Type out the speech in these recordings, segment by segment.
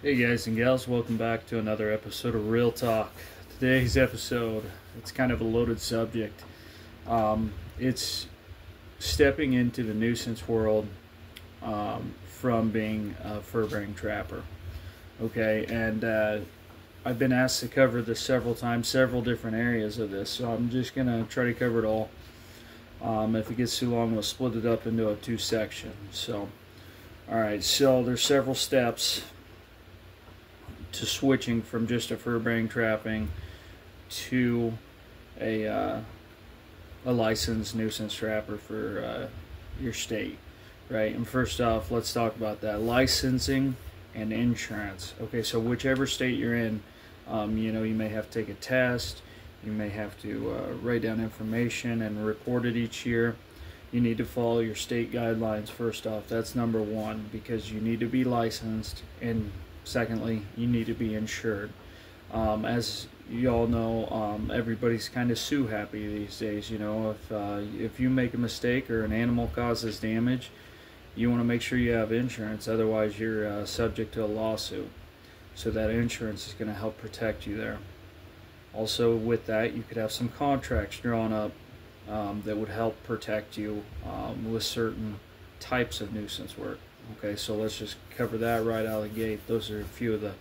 Hey guys and gals, welcome back to another episode of Real Talk. Today's episode, it's kind of a loaded subject. It's stepping into the nuisance world from being a fur-bearing trapper. Okay, and I've been asked to cover this several times, several different areas of this, so I'm just going to try to cover it all. If it gets too long, we'll split it up into a two section. So, alright, so there's several steps to switching from just a fur-bearing trapping to a licensed nuisance trapper for your state, right? And first off, let's talk about that licensing and insurance. Okay, so whichever state you're in, you may have to take a test, you may have to write down information and report it each year. You need to follow your state guidelines first off. That's number one, because you need to be licensed, and secondly, you need to be insured. As you all know, everybody's kind of sue happy these days. You know, if you make a mistake or an animal causes damage, you want to make sure you have insurance. Otherwise, you're subject to a lawsuit. So that insurance is going to help protect you there. Also, with that, you could have some contracts drawn up that would help protect you with certain types of nuisance work. Okay, so let's just cover that right out of the gate. Those are a few of the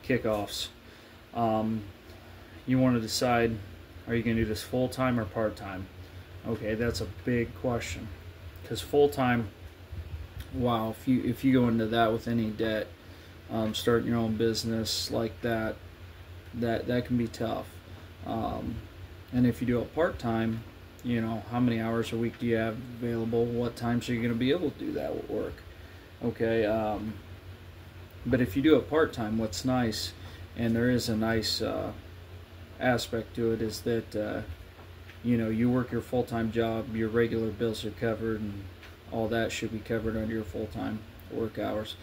kickoffs. You want to decide, are you going to do this full-time or part-time? Okay, that's a big question. Because full-time, wow, if you go into that with any debt, starting your own business like that can be tough. And if you do it part-time, you know, how many hours a week do you have available? What times are you going to be able to do that work? Okay, but if you do it part-time, what's nice, and there is a nice aspect to it, is that you work your full-time job, your regular bills are covered, and all that should be covered under your full-time work hours.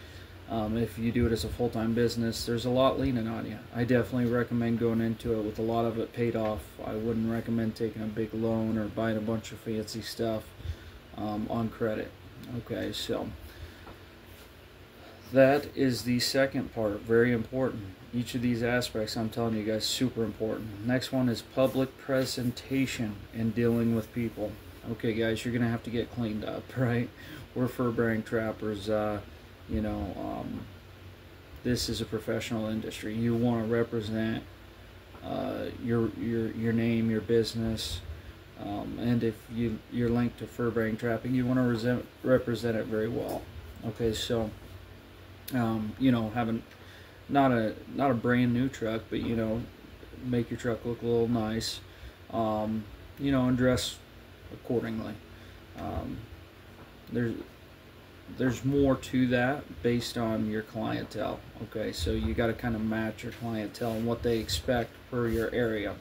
If you do it as a full-time business, there's a lot leaning on you. I definitely recommend going into it with a lot of it paid off. I wouldn't recommend taking a big loan or buying a bunch of fancy stuff on credit. Okay, so that is the second part, very important. Each of these aspects, I'm telling you guys, super important. Next one is public presentation and dealing with people. Okay guys, you're gonna have to get cleaned up, right? We're fur-bearing trappers. This is a professional industry. You want to represent your name, your business, and if you're linked to fur-bearing trapping, you want to represent it very well. Okay, so having not a brand new truck, but make your truck look a little nice, and dress accordingly. There's more to that based on your clientele. Okay, so you got to kind of match your clientele and what they expect per your area.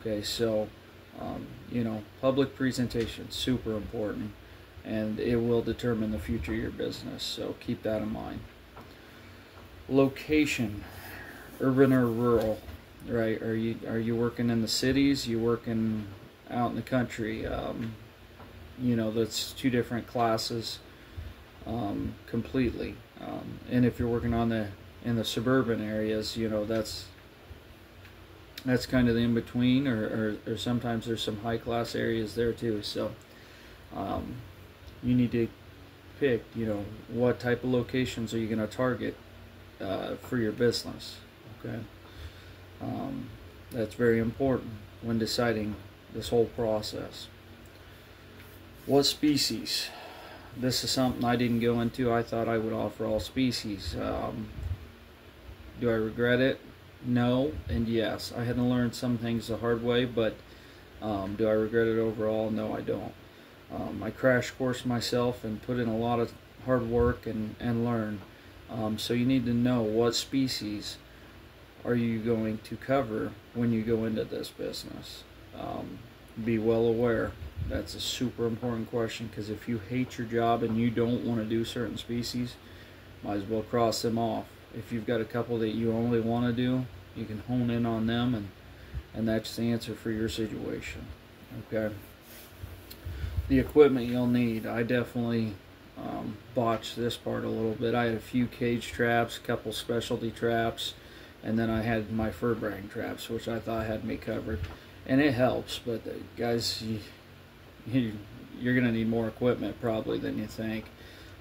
Okay, so public presentation, super important, and it will determine the future of your business, so keep that in mind. Location, urban or rural, right? Are you working in the cities? You working out in the country? That's two different classes completely. And if you're working in the suburban areas, that's kind of the in-between, or sometimes there's some high-class areas there too. So you need to pick, what type of locations are you going to target for your business. Okay, that's very important when deciding this whole process. What species? This is something I didn't go into. I thought I would offer all species. Do I regret it? No and yes. I had to learn some things the hard way, but do I regret it overall? No, I don't. I crash course myself and put in a lot of hard work and learn. So you need to know what species are you going to cover when you go into this business. Be well aware. That's a super important question, because if you hate your job and you don't want to do certain species, might as well cross them off. If you've got a couple that you only want to do, you can hone in on them, and that's the answer for your situation. Okay. The equipment you'll need, I definitely botched this part a little bit. I had a few cage traps, a couple specialty traps, and then I had my Furbearing traps, which I thought had me covered. And it helps, but guys, you're going to need more equipment probably than you think.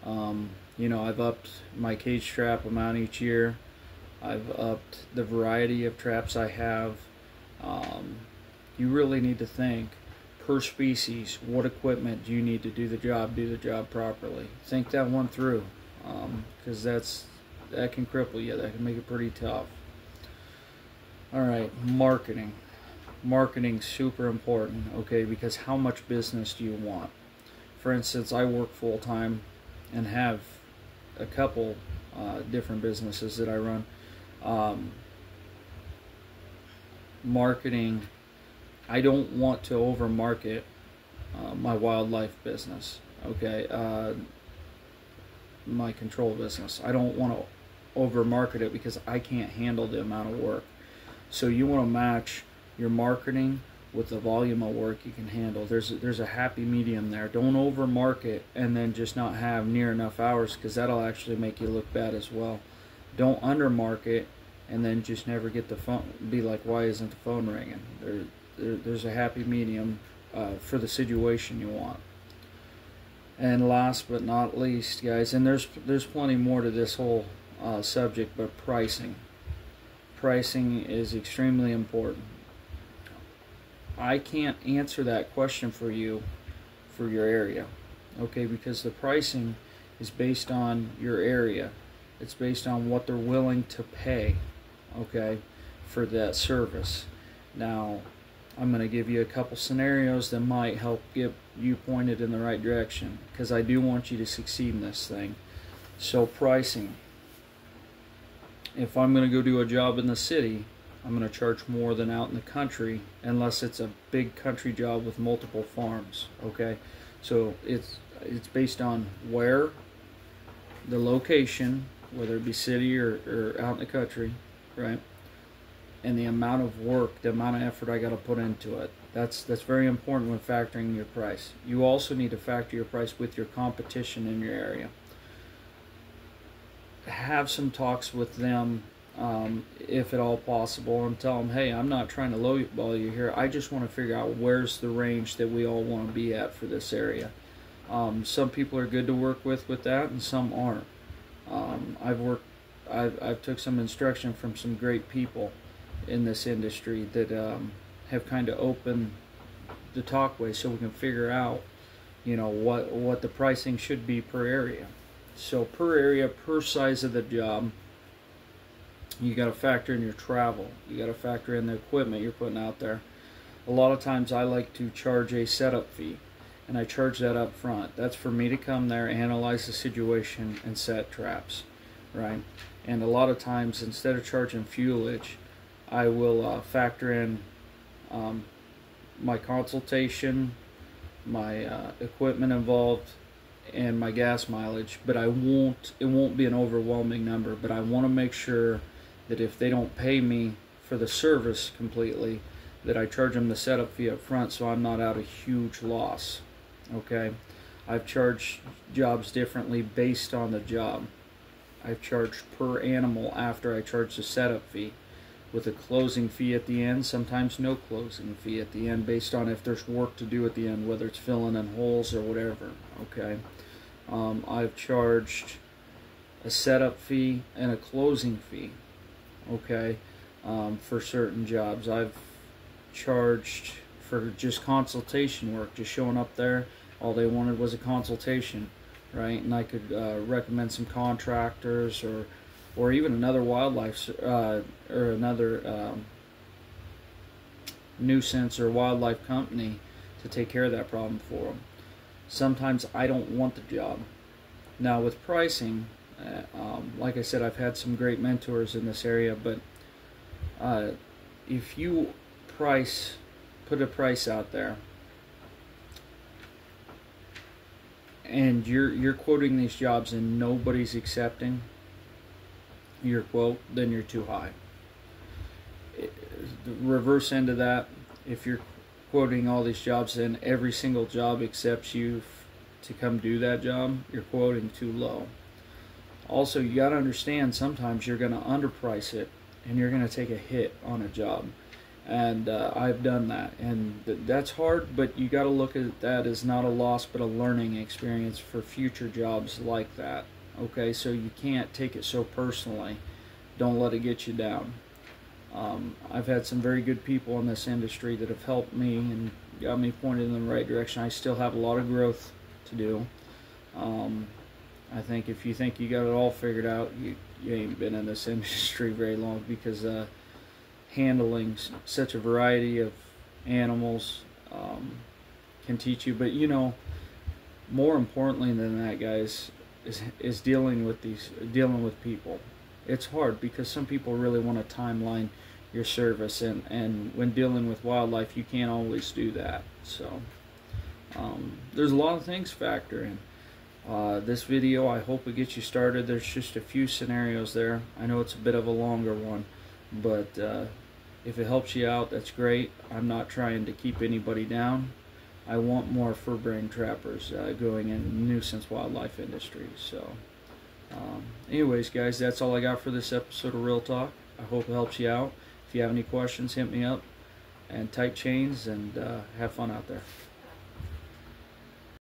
You know, I've upped my cage trap amount each year. I've upped the variety of traps I have. You really need to think per species, what equipment do you need to do the job properly. Think that one through, because that can cripple you. That can make it pretty tough. All right, marketing. Marketing's super important, okay, because how much business do you want? For instance, I work full-time and have a couple different businesses that I run. Marketing, I don't want to overmarket my wildlife business, okay, my control business. I don't want to overmarket it because I can't handle the amount of work. So you want to match your marketing with the volume of work you can handle. There's a happy medium there. Don't overmarket and then just not have near enough hours, because that'll actually make you look bad as well. Don't undermarket and then just never get the phone. Be like, why isn't the phone ringing? There's a happy medium for the situation you want. And last but not least, guys, and there's plenty more to this whole subject, but pricing. Pricing is extremely important. I can't answer that question for you for your area, okay, because the pricing is based on your area. It's based on what they're willing to pay, okay, for that service. Now, I'm going to give you a couple scenarios that might help get you pointed in the right direction, because I do want you to succeed in this thing. So pricing. If I'm going to go do a job in the city, I'm going to charge more than out in the country, unless it's a big country job with multiple farms, okay? So it's based on where, the location, whether it be city or out in the country, right? And the amount of work, the amount of effort I got to put into it. That's very important when factoring your price. You also need to factor your price with your competition in your area. Have some talks with them, if at all possible, and tell them, hey, I'm not trying to lowball you here. I just want to figure out where's the range that we all want to be at for this area. Some people are good to work with that, and some aren't. I've took some instruction from some great people in this industry that have kind of opened the talkway so we can figure out, you know, what the pricing should be per area. So per area, per size of the job, you got to factor in your travel. You got to factor in the equipment you're putting out there. A lot of times I like to charge a setup fee, and I charge that up front. That's for me to come there, analyze the situation, and set traps, right? And a lot of times, instead of charging fuelage, I will factor in my consultation, my equipment involved, and my gas mileage. But it won't be an overwhelming number. But I want to make sure that if they don't pay me for the service completely, that I charge them the setup fee up front, so I'm not out a huge loss. Okay, I've charged jobs differently based on the job. I've charged per animal after I charge the setup fee, with a closing fee at the end, sometimes no closing fee at the end, based on if there's work to do at the end, whether it's filling in holes or whatever. Okay, I've charged a setup fee and a closing fee, okay, for certain jobs. I've charged for just consultation work, just showing up there. All they wanted was a consultation, right? And I could recommend some contractors or even another wildlife or another nuisance or wildlife company to take care of that problem for them. Sometimes I don't want the job. Now with pricing, like I said, I've had some great mentors in this area, but if you put a price out there, and you're quoting these jobs and nobody's accepting your quote, then you're too high. The reverse end of that, if you're quoting all these jobs and every single job accepts you to come do that job, you're quoting too low. Also, you got to understand sometimes you're going to underprice it and you're going to take a hit on a job. And I've done that, and that's hard, but you got to look at that as not a loss but a learning experience for future jobs like that. Okay, so you can't take it so personally. Don't let it get you down. I've had some very good people in this industry that have helped me and got me pointed in the right direction. I still have a lot of growth to do. I think if you think you got it all figured out, you ain't been in this industry very long, because handling such a variety of animals can teach you. But you know, more importantly than that, guys, is dealing with people. It's hard because some people really want to timeline your service, and when dealing with wildlife, you can't always do that. So there's a lot of things factor in. This video, I hope it gets you started. There's just a few scenarios there. I know it's a bit of a longer one, but if it helps you out, that's great. I'm not trying to keep anybody down. I want more fur-bearing trappers going in the nuisance wildlife industry. So anyways, guys, that's all I got for this episode of Real Talk. I hope it helps you out. If you have any questions, hit me up, and tight chains, and have fun out there.